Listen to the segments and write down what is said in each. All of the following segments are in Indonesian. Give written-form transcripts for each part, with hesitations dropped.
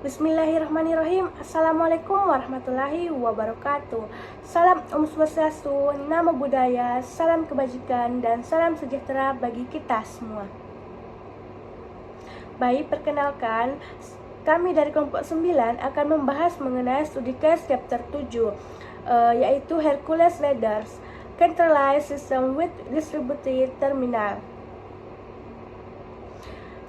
Bismillahirrahmanirrahim. Assalamualaikum warahmatullahi wabarakatuh. Salam Om Swastiastu, Namo Buddhaya, salam kebajikan, dan salam sejahtera bagi kita semua. Baik, perkenalkan, kami dari kelompok 9 akan membahas mengenai studi case chapter 7, yaitu Hercules Ladders, Centralized System with Distributed Terminal.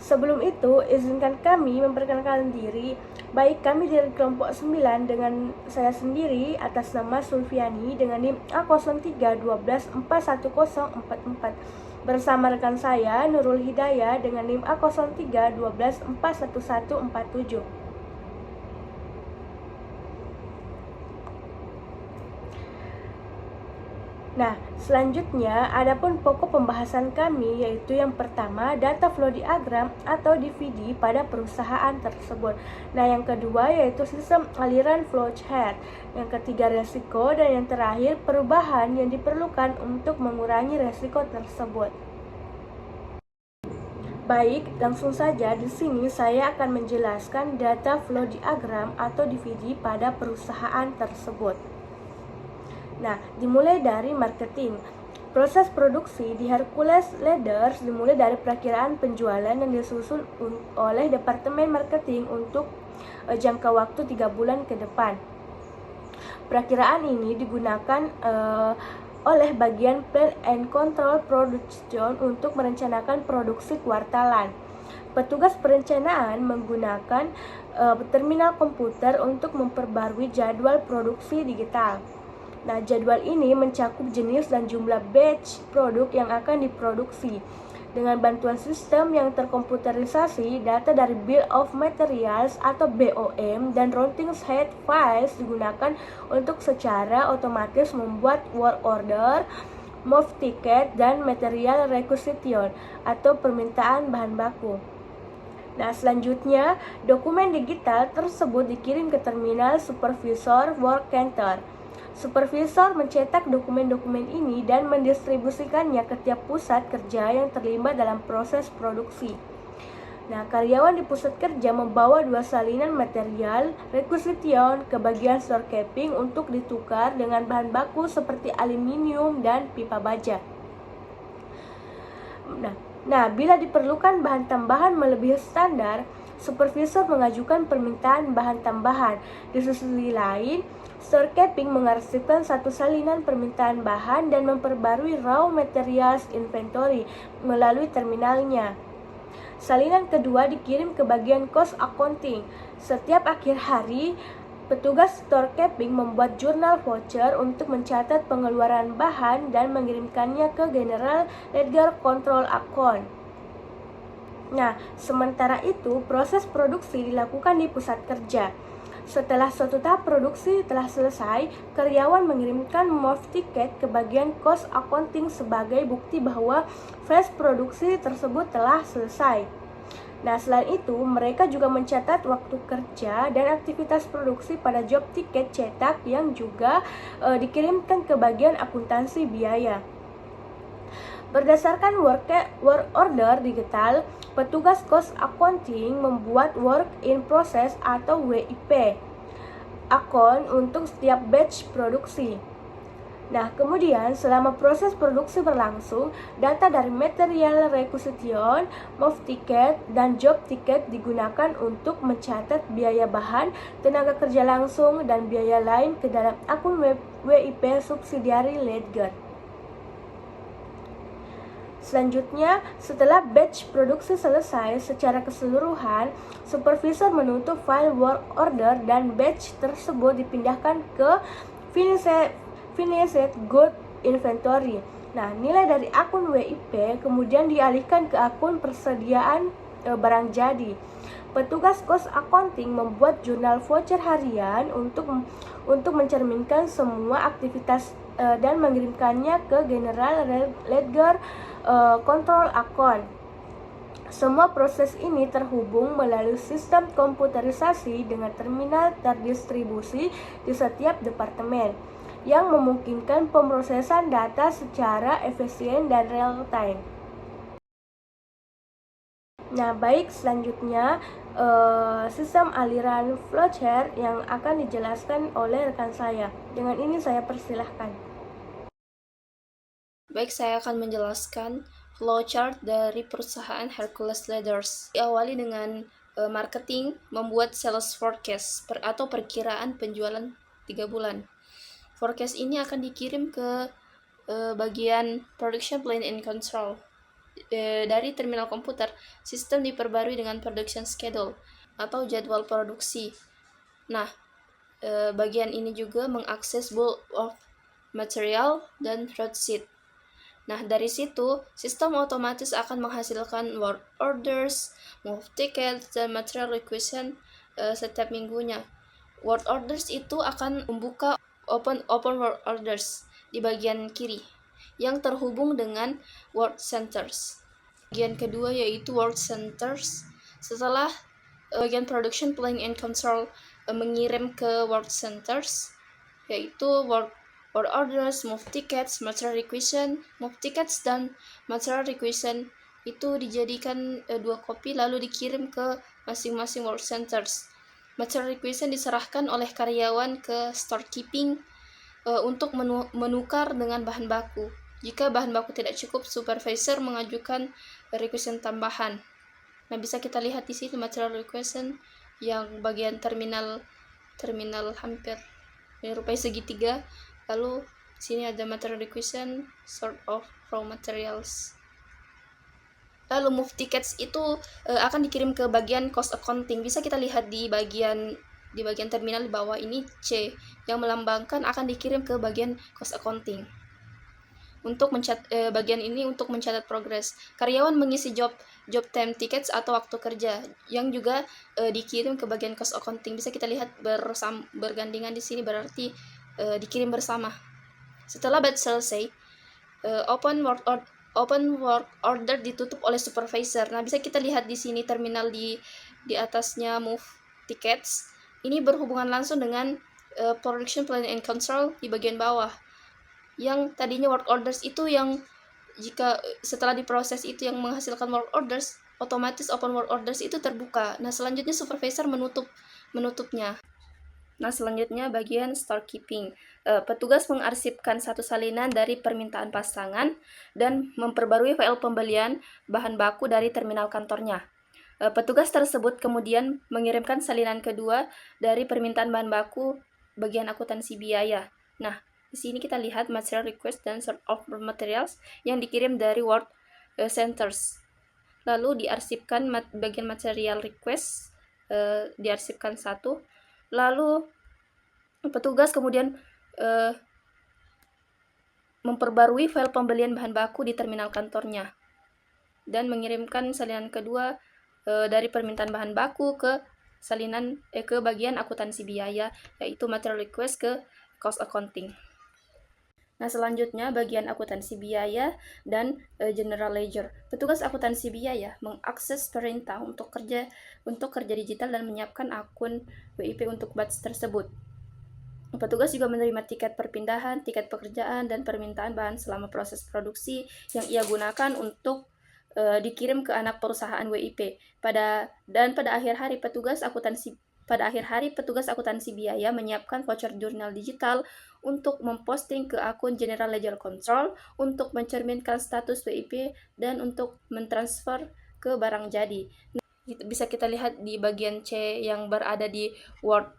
Sebelum itu, izinkan kami memperkenalkan diri. Baik, kami dari kelompok 9 dengan saya sendiri atas nama Sulfiani dengan NIM A0312410444 bersama rekan saya Nurul Hidayah dengan NIM A0312411147. Nah, selanjutnya adapun pokok pembahasan kami yaitu yang pertama data flow diagram atau DVD pada perusahaan tersebut. Nah, yang kedua yaitu sistem aliran flowchart. Yang ketiga resiko, dan yang terakhir perubahan yang diperlukan untuk mengurangi resiko tersebut. Baik, langsung saja di sini saya akan menjelaskan data flow diagram atau DVD pada perusahaan tersebut. Nah, dimulai dari marketing. Proses produksi di Hercules Ladders dimulai dari perakiraan penjualan yang disusun oleh Departemen Marketing untuk jangka waktu 3 bulan ke depan. Perakiraan ini digunakan oleh bagian Plan and Control Production untuk merencanakan produksi kuartalan. Petugas perencanaan menggunakan terminal komputer untuk memperbarui jadwal produksi digital. Nah, jadwal ini mencakup jenis dan jumlah batch produk yang akan diproduksi. Dengan bantuan sistem yang terkomputerisasi, data dari Bill of Materials atau BOM dan Routing Head Files digunakan untuk secara otomatis membuat work order, move ticket, dan material requisition atau permintaan bahan baku. Nah, selanjutnya, dokumen digital tersebut dikirim ke terminal supervisor work counter. Supervisor mencetak dokumen-dokumen ini dan mendistribusikannya ke tiap pusat kerja yang terlibat dalam proses produksi. Nah, karyawan di pusat kerja membawa 2 salinan material requisition ke bagian store keeping untuk ditukar dengan bahan baku seperti aluminium dan pipa baja. Nah, bila diperlukan bahan tambahan melebihi standar, supervisor mengajukan permintaan bahan tambahan. Di sisi lain, store keeping mengarsipkan 1 salinan permintaan bahan dan memperbarui raw materials inventory melalui terminalnya. Salinan kedua dikirim ke bagian cost accounting. Setiap akhir hari, petugas store keeping membuat jurnal voucher untuk mencatat pengeluaran bahan dan mengirimkannya ke General Ledger Control Account. Nah, sementara itu proses produksi dilakukan di pusat kerja. Setelah suatu tahap produksi telah selesai, karyawan mengirimkan move ticket ke bagian cost accounting sebagai bukti bahwa fase produksi tersebut telah selesai. Nah, selain itu, mereka juga mencatat waktu kerja dan aktivitas produksi pada job ticket cetak yang juga dikirimkan ke bagian akuntansi biaya. Berdasarkan work order digital, petugas cost accounting membuat work in process atau WIP account untuk setiap batch produksi. Nah, kemudian selama proses produksi berlangsung, data dari material requisition, move ticket, dan job ticket digunakan untuk mencatat biaya bahan, tenaga kerja langsung, dan biaya lain ke dalam akun WIP subsidiary ledger. Selanjutnya, setelah batch produksi selesai secara keseluruhan, supervisor menutup file work order dan batch tersebut dipindahkan ke finished good inventory. Nah, nilai dari akun WIP kemudian dialihkan ke akun persediaan barang jadi. Petugas cost accounting membuat jurnal voucher harian untuk mencerminkan semua aktivitas dan mengirimkannya ke General Ledger Control Account. Semua proses ini terhubung melalui sistem komputerisasi dengan terminal terdistribusi di setiap departemen yang memungkinkan pemrosesan data secara efisien dan real time. Nah, baik, selanjutnya sistem aliran flowchart yang akan dijelaskan oleh rekan saya. Dengan ini saya persilahkan. Baik, saya akan menjelaskan flowchart dari perusahaan Hercules Leathers. Diawali dengan marketing, membuat sales forecast atau perkiraan penjualan 3 bulan. Forecast ini akan dikirim ke bagian production plan and control. Dari terminal komputer, sistem diperbarui dengan production schedule atau jadwal produksi. Nah, bagian ini juga mengakses bulk of material dan road sheet. Nah, dari situ, sistem otomatis akan menghasilkan work orders, move tickets, dan material requisition setiap minggunya. Work orders itu akan membuka open work orders di bagian kiri yang terhubung dengan work centers. Bagian kedua yaitu work centers. Setelah bagian production planning and control mengirim ke work centers, yaitu work orders, move tickets, material requisition, move tickets dan material requisition itu dijadikan 2 kopi lalu dikirim ke masing-masing work centers. Material requisition diserahkan oleh karyawan ke storekeeping untuk menukar dengan bahan baku. Jika bahan baku tidak cukup, supervisor mengajukan requisition tambahan. Nah, bisa kita lihat di sini material requisition yang bagian terminal hampir menyerupai segitiga. Lalu sini ada material requisition, sort of raw materials. Lalu move tickets itu akan dikirim ke bagian cost accounting. Bisa kita lihat di bagian terminal di bawah ini C yang melambangkan akan dikirim ke bagian cost accounting. Untuk bagian ini untuk mencatat progres. Karyawan mengisi job time tickets atau waktu kerja yang juga dikirim ke bagian cost accounting. Bisa kita lihat bergandengan di sini, berarti dikirim bersama. Setelah batch selesai, open work order ditutup oleh supervisor. Nah, bisa kita lihat di sini terminal di atasnya move tickets. Ini berhubungan langsung dengan production plan and control di bagian bawah. Yang tadinya work orders itu yang jika setelah diproses itu yang menghasilkan work orders, otomatis open work orders itu terbuka. Nah, selanjutnya supervisor menutupnya. Nah, selanjutnya bagian storekeeping. Petugas mengarsipkan satu salinan dari permintaan pasangan dan memperbarui file pembelian bahan baku dari terminal kantornya. Petugas tersebut kemudian mengirimkan salinan kedua dari permintaan bahan baku bagian akuntansi biaya. Nah, di sini kita lihat material request dan sort of materials yang dikirim dari work centers. Lalu diarsipkan bagian material request, diarsipkan satu. Lalu petugas kemudian memperbarui file pembelian bahan baku di terminal kantornya dan mengirimkan salinan kedua dari permintaan bahan baku ke salinan ke bagian akuntansi biaya, yaitu material request ke cost accounting. Nah, selanjutnya bagian akuntansi biaya dan general ledger. Petugas akuntansi biaya mengakses perintah untuk kerja digital dan menyiapkan akun WIP untuk batch tersebut. Petugas juga menerima tiket perpindahan, tiket pekerjaan, dan permintaan bahan selama proses produksi yang ia gunakan untuk dikirim ke anak perusahaan WIP. Pada akhir hari petugas akuntansi biaya menyiapkan voucher jurnal digital untuk memposting ke akun General Ledger Control untuk mencerminkan status WIP dan untuk mentransfer ke barang jadi. Bisa kita lihat di bagian C yang berada di work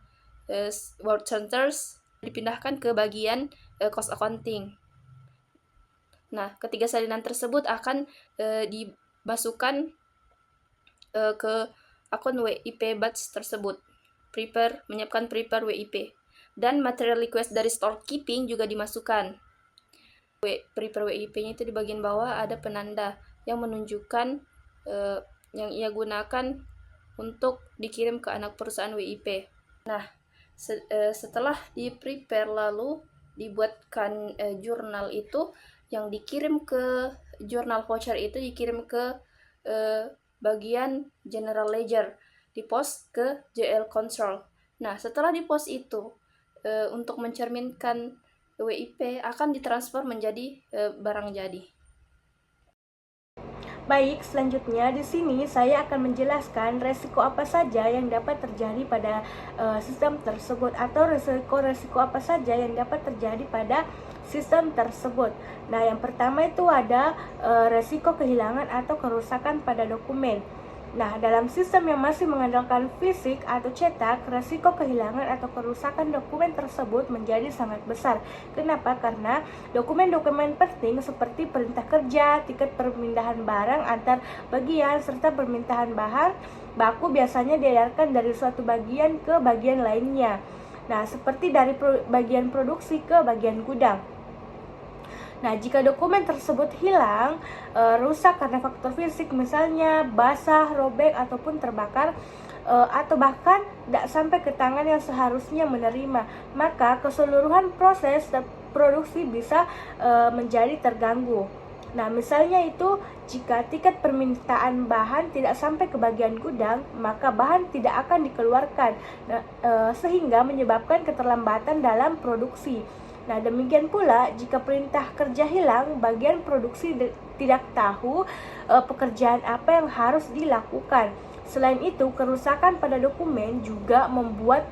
centers dipindahkan ke bagian cost accounting. Nah, ketiga salinan tersebut akan dimasukkan ke akun WIP batch tersebut. Menyiapkan prepare WIP. Dan material request dari storekeeping juga dimasukkan. Prepare WIP-nya itu di bagian bawah ada penanda yang menunjukkan yang ia gunakan untuk dikirim ke anak perusahaan WIP. Nah, setelah di-prepare lalu dibuatkan jurnal itu yang dikirim ke jurnal voucher itu dikirim ke bagian general ledger, di-post ke JL Control. Nah, setelah di-post itu untuk mencerminkan WIP akan ditransfer menjadi barang jadi. Baik, selanjutnya di sini saya akan menjelaskan resiko apa saja yang dapat terjadi pada sistem tersebut, atau resiko-resiko apa saja yang dapat terjadi pada sistem tersebut. Nah, yang pertama itu ada resiko kehilangan atau kerusakan pada dokumen. Nah, dalam sistem yang masih mengandalkan fisik atau cetak, resiko kehilangan atau kerusakan dokumen tersebut menjadi sangat besar. Kenapa? Karena dokumen-dokumen penting seperti perintah kerja, tiket perpindahan barang antar bagian, serta permintaan bahan baku biasanya diedarkan dari suatu bagian ke bagian lainnya. Nah, seperti dari bagian produksi ke bagian gudang. Nah, jika dokumen tersebut hilang, rusak karena faktor fisik, misalnya basah, robek, ataupun terbakar, atau bahkan tidak sampai ke tangan yang seharusnya menerima, maka keseluruhan proses produksi bisa menjadi terganggu. Nah, misalnya itu jika tiket permintaan bahan tidak sampai ke bagian gudang, maka bahan tidak akan dikeluarkan, sehingga menyebabkan keterlambatan dalam produksi. Nah, demikian pula jika perintah kerja hilang, bagian produksi tidak tahu pekerjaan apa yang harus dilakukan. Selain itu, kerusakan pada dokumen juga membuat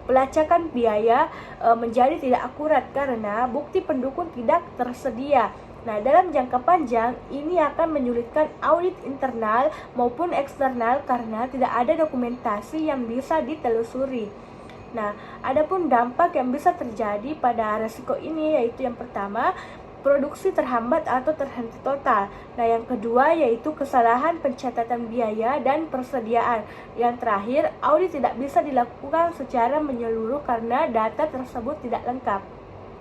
pelacakan biaya menjadi tidak akurat karena bukti pendukung tidak tersedia. Nah, dalam jangka panjang, ini akan menyulitkan audit internal maupun eksternal karena tidak ada dokumentasi yang bisa ditelusuri. Nah, adapun dampak yang bisa terjadi pada resiko ini yaitu yang pertama, produksi terhambat atau terhenti total. Nah, yang kedua yaitu kesalahan pencatatan biaya dan persediaan. Yang terakhir, audit tidak bisa dilakukan secara menyeluruh karena data tersebut tidak lengkap.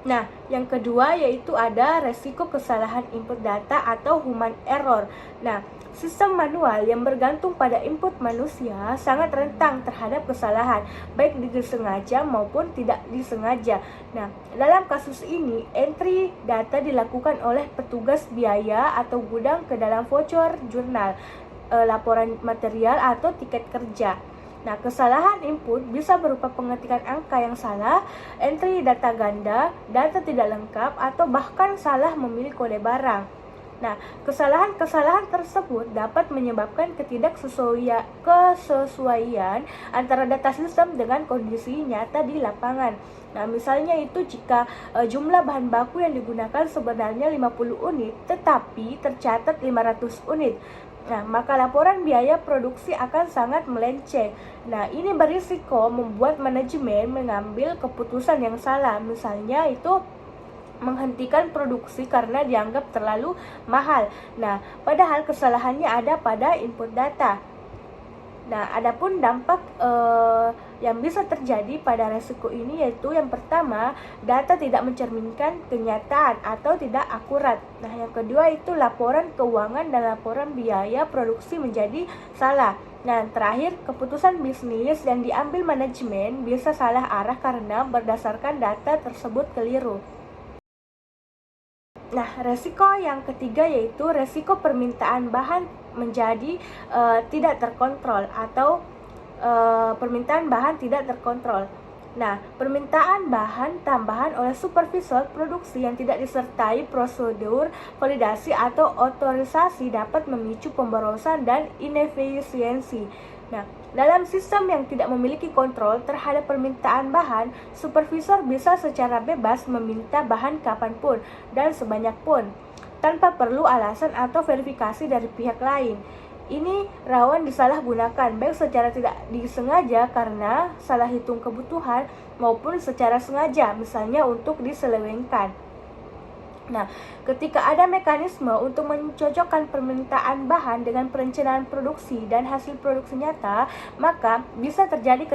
Nah, yang kedua yaitu ada resiko kesalahan input data atau human error. Nah, sistem manual yang bergantung pada input manusia sangat rentan terhadap kesalahan, baik disengaja maupun tidak disengaja. Nah, dalam kasus ini, entry data dilakukan oleh petugas biaya atau gudang ke dalam voucher jurnal, laporan material atau tiket kerja. Nah, kesalahan input bisa berupa pengetikan angka yang salah, entry data ganda, data tidak lengkap, atau bahkan salah memilih kode barang. Nah, kesalahan-kesalahan tersebut dapat menyebabkan ketidaksesuaian antara data sistem dengan kondisi nyata di lapangan. Nah, misalnya itu jika jumlah bahan baku yang digunakan sebenarnya 50 unit, tetapi tercatat 500 unit. Nah, maka laporan biaya produksi akan sangat melenceng. Nah, ini berisiko membuat manajemen mengambil keputusan yang salah. Misalnya itu menghentikan produksi karena dianggap terlalu mahal. Nah, padahal kesalahannya ada pada input data. Nah, adapun dampak yang bisa terjadi pada resiko ini yaitu yang pertama, data tidak mencerminkan kenyataan atau tidak akurat. Nah, yang kedua itu laporan keuangan dan laporan biaya produksi menjadi salah. Nah, terakhir, keputusan bisnis yang diambil manajemen bisa salah arah karena berdasarkan data tersebut keliru. Nah, resiko yang ketiga yaitu resiko permintaan bahan menjadi tidak terkontrol atau permintaan bahan tidak terkontrol. Nah, permintaan bahan tambahan oleh supervisor produksi yang tidak disertai prosedur validasi atau otorisasi dapat memicu pemborosan dan inefisiensi. Nah, dalam sistem yang tidak memiliki kontrol terhadap permintaan bahan, supervisor bisa secara bebas meminta bahan kapanpun dan sebanyak pun, tanpa perlu alasan atau verifikasi dari pihak lain. Ini rawan disalahgunakan, baik secara tidak disengaja karena salah hitung kebutuhan, maupun secara sengaja, misalnya untuk diselewengkan. Nah, ketika ada mekanisme untuk mencocokkan permintaan bahan dengan perencanaan produksi dan hasil produksi nyata, maka bisa terjadi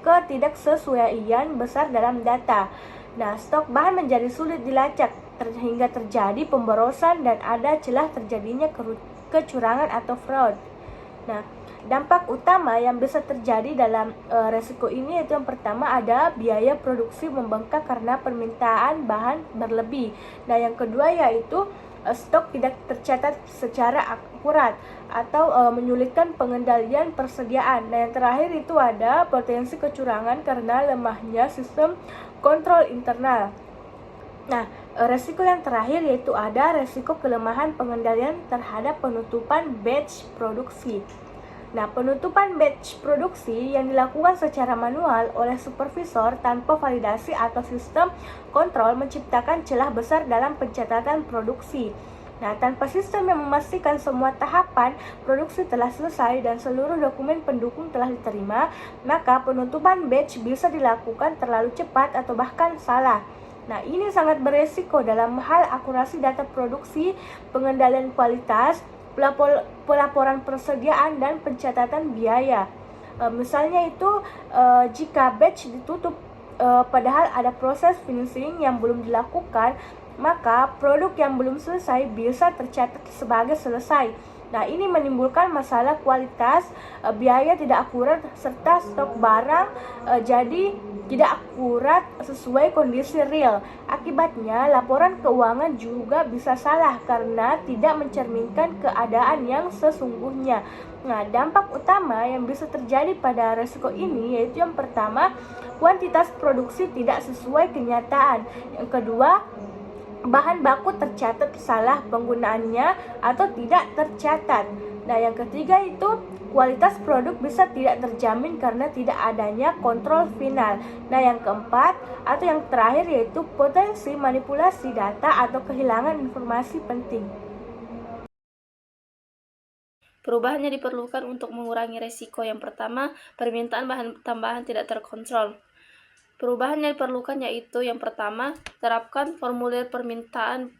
ketidaksesuaian besar dalam data. Nah, stok bahan menjadi sulit dilacak hingga terjadi pemborosan dan ada celah terjadinya kecurangan atau fraud. Nah, dampak utama yang bisa terjadi dalam resiko ini yaitu yang pertama ada biaya produksi membengkak karena permintaan bahan berlebih. Nah, yang kedua yaitu stok tidak tercatat secara akurat atau menyulitkan pengendalian persediaan. Nah, yang terakhir itu ada potensi kecurangan karena lemahnya sistem kontrol internal. Nah, resiko yang terakhir yaitu ada resiko kelemahan pengendalian terhadap penutupan batch produksi. Nah, penutupan batch produksi yang dilakukan secara manual oleh supervisor tanpa validasi atau sistem kontrol menciptakan celah besar dalam pencatatan produksi. Nah, tanpa sistem yang memastikan semua tahapan produksi telah selesai dan seluruh dokumen pendukung telah diterima, maka penutupan batch bisa dilakukan terlalu cepat atau bahkan salah. Nah, ini sangat beresiko dalam hal akurasi data produksi, pengendalian kualitas, pelaporan persediaan, dan pencatatan biaya. Misalnya itu jika batch ditutup padahal ada proses finishing yang belum dilakukan, maka produk yang belum selesai bisa tercatat sebagai selesai. Nah, ini menimbulkan masalah kualitas, biaya tidak akurat, serta stok barang jadi tidak akurat sesuai kondisi real. Akibatnya, laporan keuangan juga bisa salah karena tidak mencerminkan keadaan yang sesungguhnya. Nah, dampak utama yang bisa terjadi pada resiko ini yaitu yang pertama, kuantitas produksi tidak sesuai kenyataan. Yang kedua, bahan baku tercatat salah penggunaannya atau tidak tercatat. Nah, yang ketiga itu kualitas produk bisa tidak terjamin karena tidak adanya kontrol final. Nah, yang keempat atau yang terakhir yaitu potensi manipulasi data atau kehilangan informasi penting. Perubahan yang diperlukan untuk mengurangi resiko. Yang pertama, permintaan bahan tambahan tidak terkontrol. Perubahan yang diperlukan yaitu yang pertama, terapkan formulir permintaan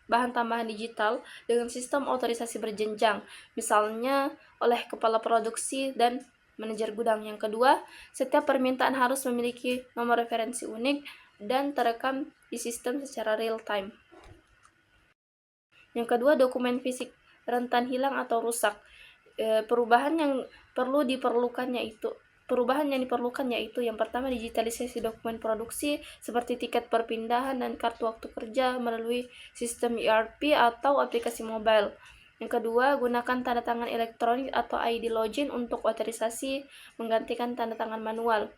bahan tambahan digital dengan sistem otorisasi berjenjang, misalnya oleh kepala produksi dan manajer gudang. Yang kedua, setiap permintaan harus memiliki nomor referensi unik dan terekam di sistem secara real time. Yang kedua, dokumen fisik rentan hilang atau rusak. Perubahan yang diperlukan yaitu yang pertama, digitalisasi dokumen produksi seperti tiket perpindahan dan kartu waktu kerja melalui sistem ERP atau aplikasi mobile. Yang kedua, gunakan tanda tangan elektronik atau ID login untuk otorisasi menggantikan tanda tangan manual.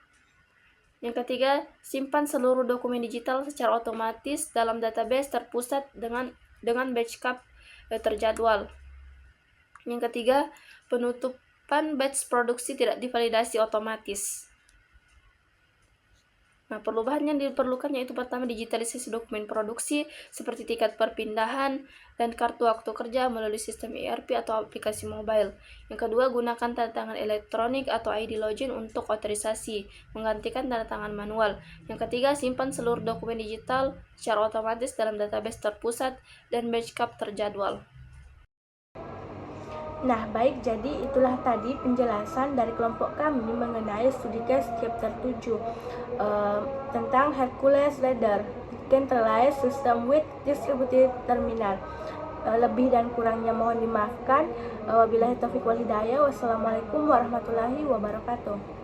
Yang ketiga, simpan seluruh dokumen digital secara otomatis dalam database terpusat dengan backup terjadwal. Yang ketiga, penutupan batch produksi tidak divalidasi otomatis. Nah, perubahan yang diperlukan yaitu pertama, digitalisasi dokumen produksi seperti tiket perpindahan dan kartu waktu kerja melalui sistem ERP atau aplikasi mobile. Yang kedua, gunakan tanda tangan elektronik atau ID login untuk otorisasi, menggantikan tanda tangan manual. Yang ketiga, simpan seluruh dokumen digital secara otomatis dalam database terpusat dan backup terjadwal. Nah, baik, jadi itulah tadi penjelasan dari kelompok kami mengenai studi case chapter 7 tentang Hercules Ladder Centralized System with Distributed Terminal. Lebih dan kurangnya mohon dimaafkan. Wabillahi taufiq wal hidayah. Wassalamualaikum warahmatullahi wabarakatuh.